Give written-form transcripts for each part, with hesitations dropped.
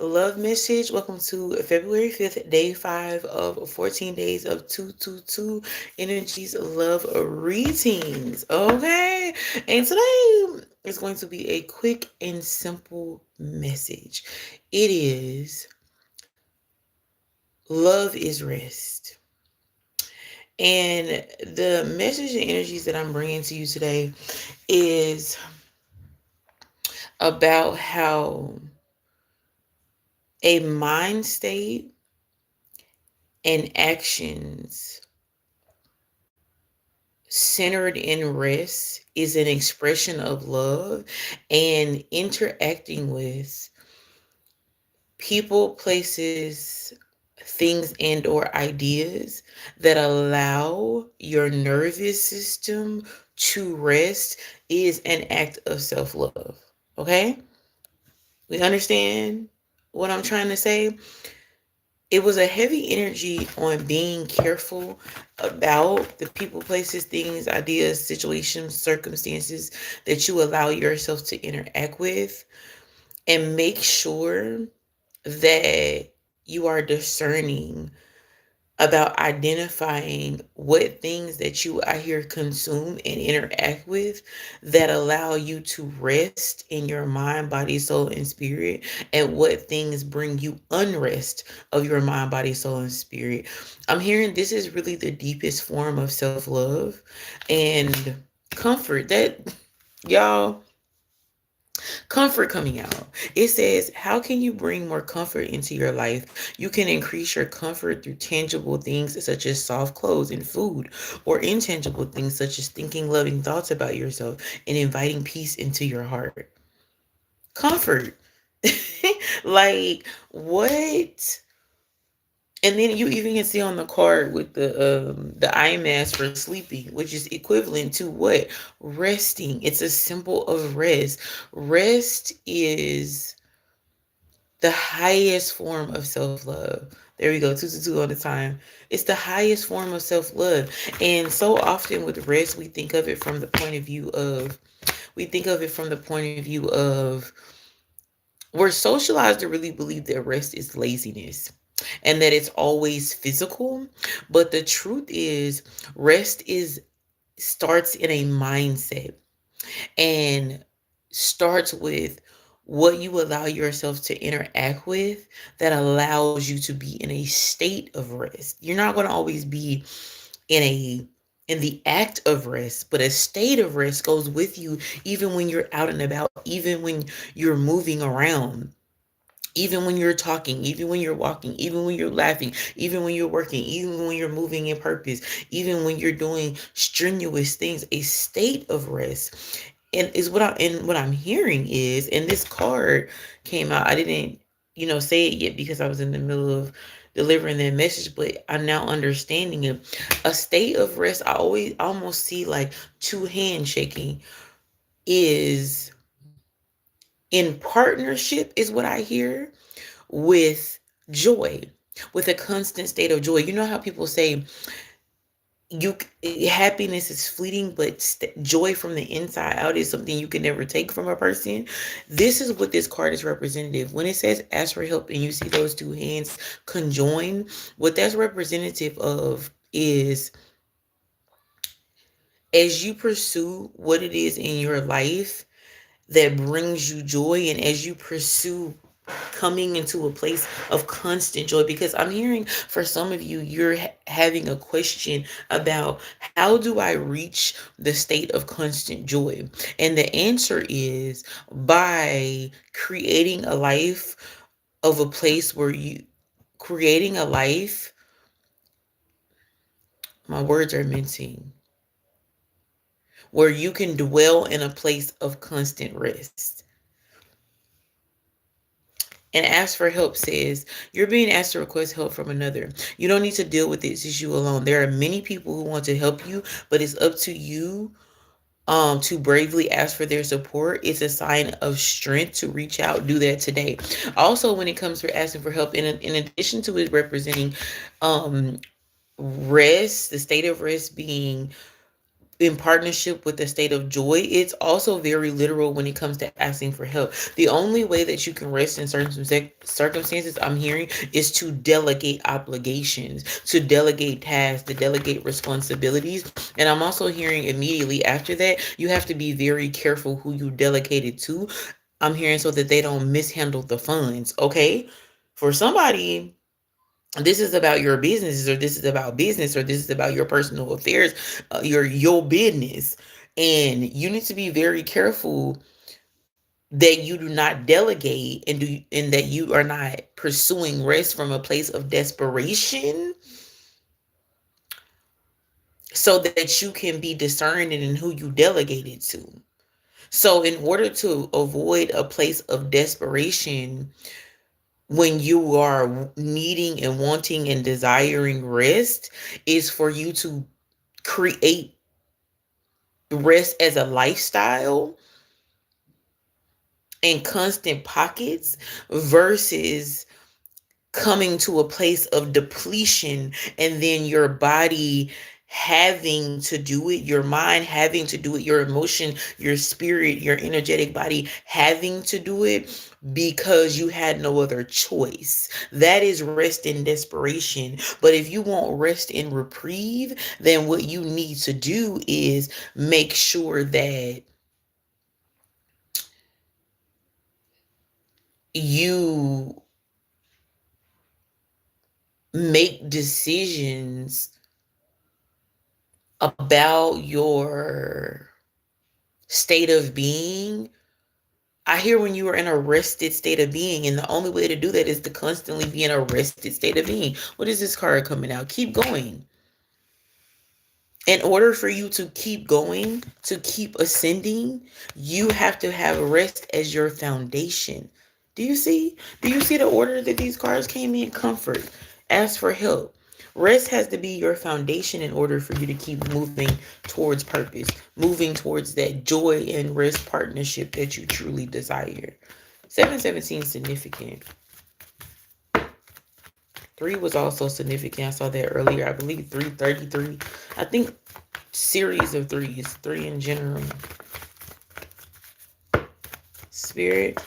Love message. Welcome to February 5th, day 5 of 14 days of 222 Energies Love Readings. Okay. And today is going to be a quick and simple message. It is love is rest. And the message and energies that I'm bringing to you today is about how a mind state and actions centered in rest is an expression of love, and interacting with people, places, things, and or ideas that allow your nervous system to rest is an act of self-love. Okay? We understand what I'm trying to say? It was a heavy energy on being careful about the people, places, things, ideas, situations, circumstances that you allow yourself to interact with, and make sure that you are discerning about identifying what things that you out here consume and interact with that allow you to rest in your mind, body, soul, and spirit, and what things bring you unrest of your mind, body, soul, and spirit. I'm hearing this is really the deepest form of self-love and comfort that y'all comfort coming out. It says, how can you bring more comfort into your life? You can increase your comfort through tangible things such as soft clothes and food, or intangible things such as thinking loving thoughts about yourself and inviting peace into your heart. Comfort. Like, what? And then you even can see on the card with the eye mask for sleeping, which is equivalent to what? Resting. It's a symbol of rest. Rest is the highest form of self-love. There we go, two to two on the time. It's the highest form of self-love. And so often with rest, we think of it from the point of view of, we're socialized to really believe that rest is laziness and that it's always physical. But the truth is, rest is starts in a mindset and starts with what you allow yourself to interact with that allows you to be in a state of rest. You're not going to always be in a in the act of rest, but a state of rest goes with you even when you're out and about, even when you're moving around, even when you're talking, even when you're walking, even when you're laughing, even when you're working, even when you're moving in purpose, even when you're doing strenuous things. A state of rest and is what I'm hearing is, and this card came out, I didn't say it yet because I was in the middle of delivering that message, but I'm now understanding it. A state of rest, I always almost see like two hands shaking, is in partnership, is what I hear, with joy, with a constant state of joy. You know how people say you happiness is fleeting, but joy from the inside out is something you can never take from a person. This is what this card is representative. When it says ask for help and you see those two hands conjoined, what that's representative of is, as you pursue what it is in your life that brings you joy, and as you pursue coming into a place of constant joy, because I'm hearing for some of you, you're having a question about, how do I reach the state of constant joy? And the answer is by creating a life of a place where you creating a life, my words are mincing, where you can dwell in a place of constant rest. And ask for help says you're being asked to request help from another. You don't need to deal with this issue alone. There are many people who want to help you, but it's up to you to bravely ask for their support. It's a sign of strength to reach out. Do that today. Also, when it comes to asking for help, in addition to it representing rest, the state of rest being in partnership with the state of joy, it's also very literal when it comes to asking for help. The only way that you can rest in certain circumstances, I'm hearing, is to delegate obligations, to delegate tasks, to delegate responsibilities. And I'm also hearing immediately after that, you have to be very careful who you delegate it to. I'm hearing so that they don't mishandle the funds, okay? For somebody, this is about your business, or this is about business, or this is about your personal affairs, your business. And you need to be very careful that you do not delegate, and that you are not pursuing rest from a place of desperation, so that you can be discerning in who you delegate it to. So in order to avoid a place of desperation when you are needing and wanting and desiring rest, is for you to create rest as a lifestyle in constant pockets, versus coming to a place of depletion, and then your body having to do it, your mind having to do it, your emotion, your spirit, your energetic body having to do it because you had no other choice. That is rest in desperation. But if you want rest in reprieve, then what you need to do is make sure that you make decisions about your state of being. I hear when you are in a rested state of being, and the only way to do that is to constantly be in a rested state of being. What is this card coming out? Keep going. In order for you to keep going, to keep ascending, you have to have rest as your foundation. Do you see? Do you see the order that these cards came in? Comfort. Ask for help. Rest has to be your foundation in order for you to keep moving towards purpose, moving towards that joy and rest partnership that you truly desire. 717 is significant. 3 was also significant. I saw that earlier. I believe 333. I think series of threes, 3 in general. Spirit,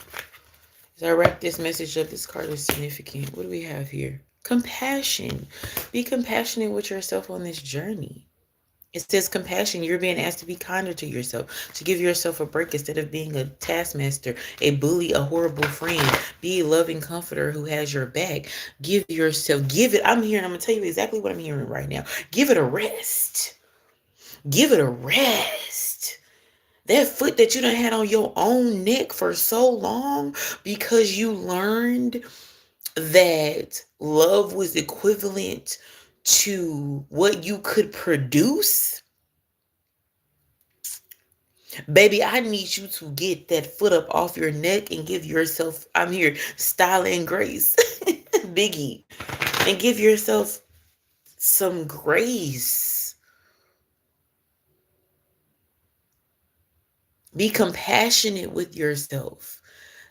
as I wrap this message up, this card is significant. What do we have here? Compassion. Be compassionate with yourself on this journey. It says compassion. You're being asked to be kinder to yourself, to give yourself a break instead of being a taskmaster, a bully, a horrible friend. Be a loving comforter who has your back. Give yourself, give it. I'm going to tell you exactly what I'm hearing right now. Give it a rest. Give it a rest. That foot that you done had on your own neck for so long because you learned that love was equivalent to what you could produce. Baby, I need you to get that foot up off your neck and give yourself, I'm here, style and grace. Biggie. And give yourself some grace. Be compassionate with yourself.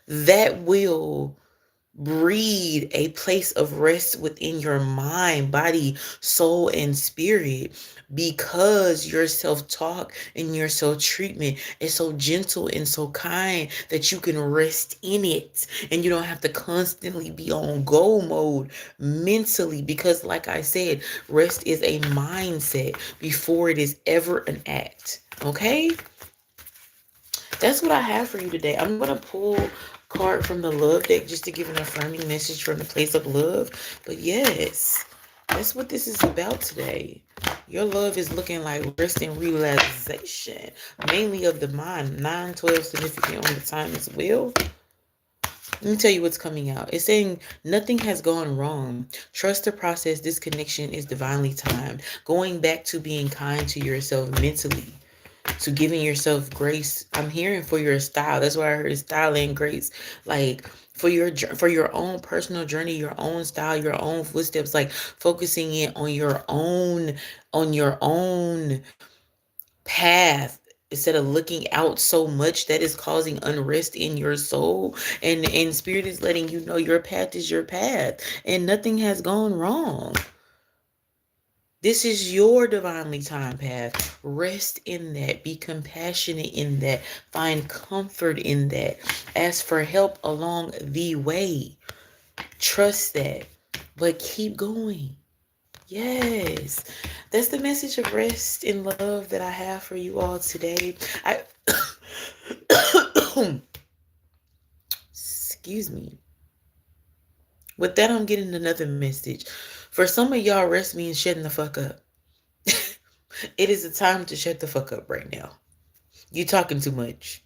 That will breed a place of rest within your mind, body, soul, and spirit, because your self-talk and your self-treatment is so gentle and so kind that you can rest in it, and you don't have to constantly be on go mode mentally, because like I said, rest is a mindset before it is ever an act. Okay, that's what I have for you today. I'm going to pull card from the love deck just to give an affirming message from the place of love. But yes, that's what this is about today. Your love is looking like rest and realization, mainly of the mind. 9-12 significant on the time as well. Let me tell you what's coming out. It's saying nothing has gone wrong. Trust the process. This connection is divinely timed. Going back to being kind to yourself mentally, to giving yourself grace. I'm hearing for your style. That's why I heard style and grace. Like for your own personal journey, your own style, your own footsteps, like focusing in on your own path, instead of looking out so much that is causing unrest in your soul. And spirit is letting you know your path is your path and nothing has gone wrong. This is your divinely timed path. Rest in that. Be compassionate in that. Find comfort in that. Ask for help along the way. Trust that. But keep going. Yes. That's the message of rest and love that I have for you all today. I excuse me. With that, I'm getting another message. For some of y'all, rest means shutting the fuck up. It is a time to shut the fuck up right now. You talking too much.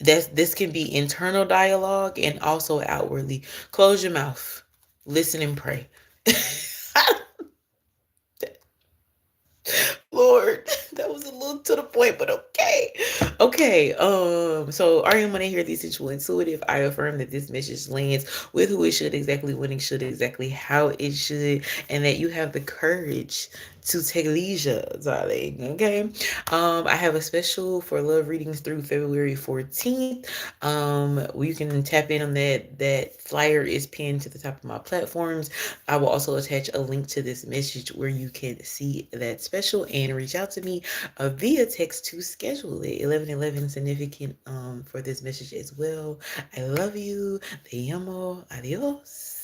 This can be internal dialogue and also outwardly. Close your mouth. Listen and pray. Lord, that was a little to the point, but okay. Okay. So are you gonna hear these sensual intuitive? I affirm that this message lands with who it should, exactly when it should, exactly how it should, and that you have the courage to take leisure, darling. Okay. I have a special for love readings through February 14th. You can tap in on that. That flyer is pinned to the top of my platforms. I will also attach a link to this message where you can see that special and reach out to me via text to schedule it. 1111 significant for this message as well. I love you. Te amo. Adios.